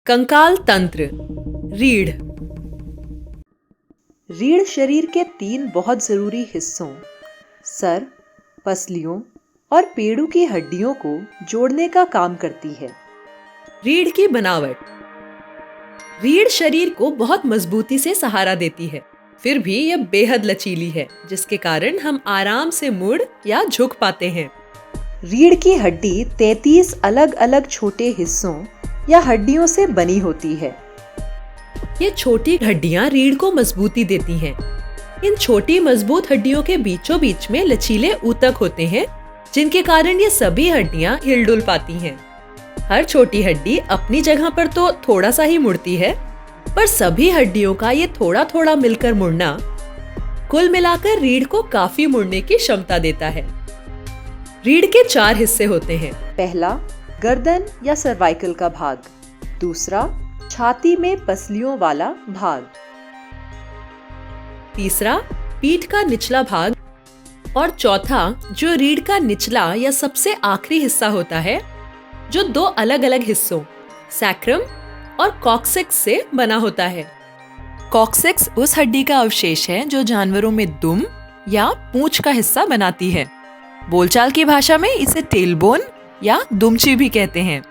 कंकाल तंत्र, रीढ़। रीढ़ शरीर के 3 बहुत जरूरी हिस्सों सर, पसलियों और पेड़ों की हड्डियों को जोड़ने का काम करती है। रीढ़ की बनावट। रीढ़ शरीर को बहुत मजबूती से सहारा देती है, फिर भी यह बेहद लचीली है, जिसके कारण हम आराम से मुड़ या झुक पाते हैं। रीढ़ की हड्डी 33 अलग अलग छोटे हिस्सों या हड्डियों से बनी होती है। ये छोटी हड्डियां रीढ़ को मजबूती देती हैं। इन छोटी मजबूत हड्डियों के बीचों बीच में लचीले ऊतक होते हैं, जिनके कारण ये सभी हड्डियां हिलडुल पाती हैं। हर छोटी हड्डी अपनी जगह पर तो थोड़ा सा ही मुड़ती है, पर सभी हड्डियों का ये थोड़ा थोड़ा मिलकर मुड़ना कुल मिलाकर रीढ़ को काफी मुड़ने की क्षमता देता है। रीढ़ के 4 हिस्से होते हैं। पहला, गर्दन या सर्वाइकल का भाग। दूसरा, छाती में पसलियों वाला भाग। तीसरा, पीठ का निचला भाग। और चौथा, जो रीढ़ का निचला या सबसे आखिरी हिस्सा होता है, जो 2 अलग अलग हिस्सों सैक्रम और कॉक्सिक्स से बना होता है। कॉक्सिक्स उस हड्डी का अवशेष है जो जानवरों में दुम या पूंछ का हिस्सा बनाती है। बोलचाल की भाषा में इसे टेलबोन या दुमची भी कहते हैं।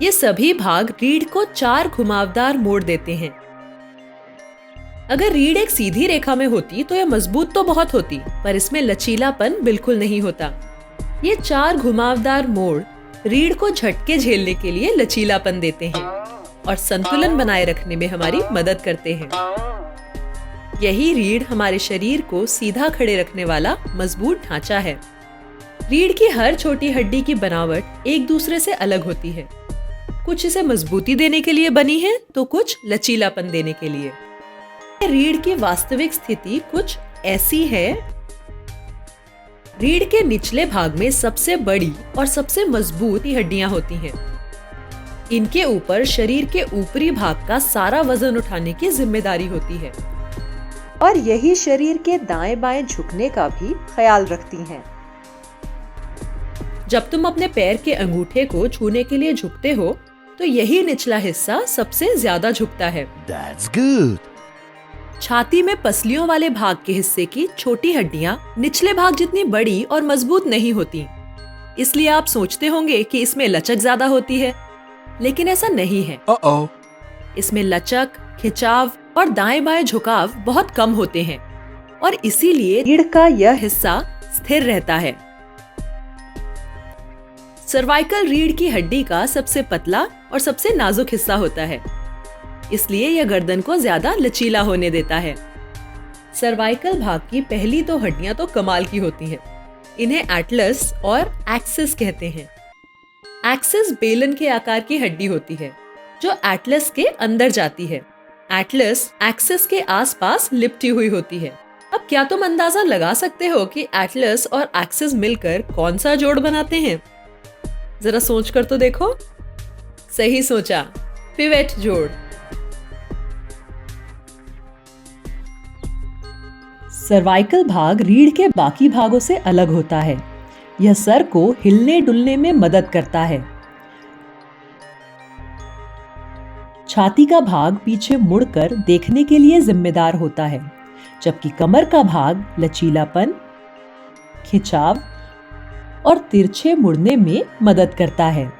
ये सभी भाग रीढ़ को 4 घुमावदार मोड़ देते हैं। अगर रीढ़ एक सीधी रेखा में होती तो यह मजबूत तो बहुत होती, पर इसमें लचीलापन बिल्कुल नहीं होता। ये 4 घुमावदार मोड़ रीढ़ को झटके झेलने के लिए लचीलापन देते हैं और संतुलन बनाए रखने में हमारी मदद करते हैं। यही रीढ़ हमारे शरीर को सीधा खड़े रखने वाला मजबूत ढांचा है। रीढ़ की हर छोटी हड्डी की बनावट एक दूसरे से अलग होती है। कुछ इसे मजबूती देने के लिए बनी है, तो कुछ लचीलापन देने के लिए। रीढ़ की वास्तविक स्थिति कुछ ऐसी है। रीढ़ के निचले भाग में सबसे बड़ी और सबसे मजबूत हड्डियां होती हैं। इनके ऊपर शरीर के ऊपरी भाग का सारा वजन उठाने की जिम्मेदारी होती है और यही शरीर के दाएं बाएं झुकने का भी ख्याल रखती हैं। जब तुम अपने पैर के अंगूठे को छूने के लिए झुकते हो, तो यही निचला हिस्सा सबसे ज्यादा झुकता है। That's good. छाती में पसलियों वाले भाग के हिस्से की छोटी हड्डियां निचले भाग जितनी बड़ी और मजबूत नहीं होती, इसलिए आप सोचते होंगे कि इसमें लचक ज्यादा होती है, लेकिन ऐसा नहीं है। Uh-oh. इसमें लचक, खिंचाव और दाएं बाएं झुकाव बहुत कम होते हैं और इसीलिए रीढ़ का यह हिस्सा स्थिर रहता है। सर्वाइकल रीढ़ की हड्डी का सबसे पतला और सबसे नाजुक हिस्सा होता है, इसलिए यह गर्दन को ज्यादा लचीला होने देता है। सर्वाइकल भाग की पहली 2 हड्डियां तो कमाल की होती हैं। इन्हें एटलस और एक्सिस कहते हैं। एक्सिस बेलन के आकार की हड्डी होती है, जो एटलस के अंदर जाती है। एटलस एक्सिस के आसपास लिपटी हुई होती है। अब क्या तुम अंदाजा लगा सकते हो कि एटलस और एक्सिस मिलकर कौन सा जोड़ बनाते हैं? जरा सोच कर तो देखो। सही सोचा, पिवेट जोड़। सर्वाइकल भाग रीढ़ के बाकी भागों से अलग होता है। यह सर को हिलने डुलने में मदद करता है। छाती का भाग पीछे मुड़कर देखने के लिए जिम्मेदार होता है, जबकि कमर का भाग लचीलापन, खिंचाव और तिरछे मुड़ने में मदद करता है।